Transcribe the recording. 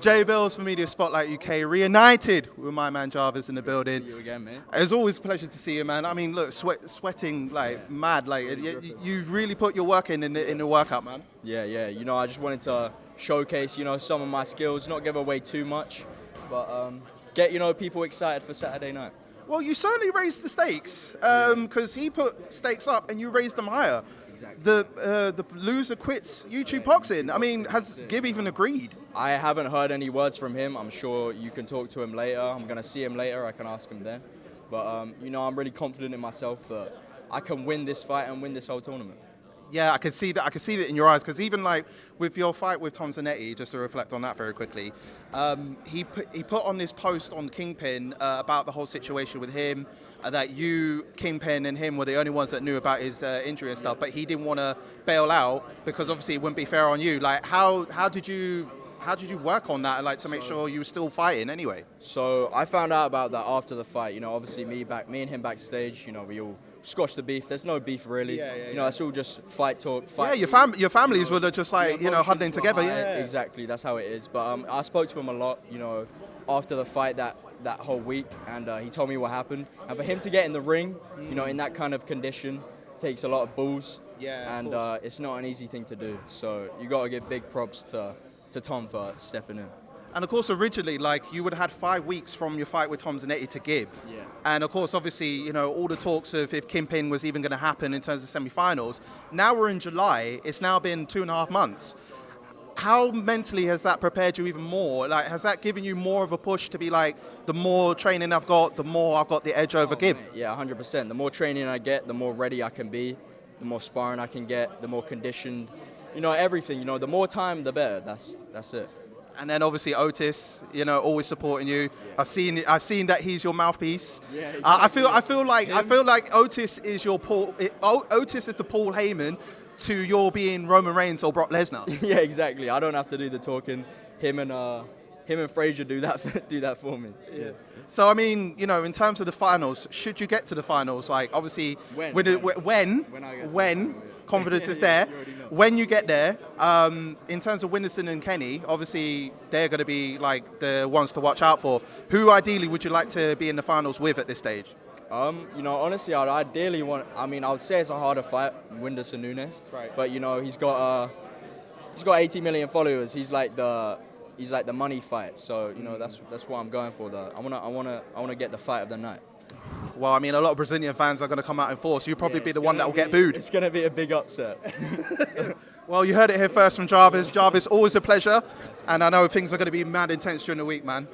J Bills for Media Spotlight UK, reunited with my man Jarvis in the building. See you again, mate. It's always a pleasure to see you, man. I mean, look, sweating like mad. Like you've really put your work in the workout, man. Yeah. I just wanted to showcase, some of my skills, not give away too much, but get, people excited for Saturday night. Well, you certainly raised the stakes because he put stakes up and you raised them higher. Exactly. The loser quits YouTube boxing. I mean, has Gib even agreed? I haven't heard any words from him. I'm sure you can talk to him later. I'm going to see him later. I can ask him then. But, I'm really confident in myself that I can win this fight and win this whole tournament. Yeah, I can see that. I can see that in your eyes because even like with your fight with Tom Zanetti, just to reflect on that very quickly, he put on this post on Kingpin about the whole situation with him, that you, Kingpin, and him were the only ones that knew about his injury and stuff. But he didn't want to bail out because obviously it wouldn't be fair on you. Like, how did you work on that, like to make sure you were still fighting anyway? So I found out about that after the fight. Obviously me and him backstage. We all squash the beef. There's no beef really. Yeah. It's all just fight talk. Yeah, your families were just like huddling together. Yeah, exactly. That's how it is. But I spoke to him a lot. After the fight that whole week, and he told me what happened. And for him to get in the ring, in that kind of condition, takes a lot of balls. Yeah, and it's not an easy thing to do. So you got to give big props to Tom for stepping in. And of course, originally, like you would have had 5 weeks from your fight with Tom Zanetti to Gib. Yeah. And of course, obviously, all the talks of if Kingpin was even going to happen in terms of semi-finals. Now we're in July. It's now been 2.5 months. How mentally has that prepared you even more? Like, has that given you more of a push to be like, the more training I've got, the more I've got the edge over Gib? Yeah, 100%. The more training I get, the more ready I can be, the more sparring I can get, the more conditioned. Everything. The more time, the better. That's it. And then obviously Otis, always supporting you. Yeah. I've seen that he's your mouthpiece. Yeah, exactly. I feel like Otis is your Otis is the Paul Heyman to your being Roman Reigns or Brock Lesnar. Yeah, exactly. I don't have to do the talking. Him and Frazier do that for me. Yeah. So I mean, in terms of the finals, should you get to the finals, like obviously when confidence is there, when you get there, in terms of Winderson and Kenny, obviously they're going to be like the ones to watch out for. Who ideally would you like to be in the finals with at this stage? Honestly, I'd ideally want. I would say it's a harder fight, Winderson Nunes. Right. But he's got 80 million followers. He's like the money fight. So that's what I'm going for. Though I wanna get the fight of the night. Well, I mean, a lot of Brazilian fans are going to come out in force. You'll probably be the one that will get booed. It's going to be a big upset. Well, you heard it here first from Jarvis. Jarvis, always a pleasure. And I know things are going to be mad intense during the week, man.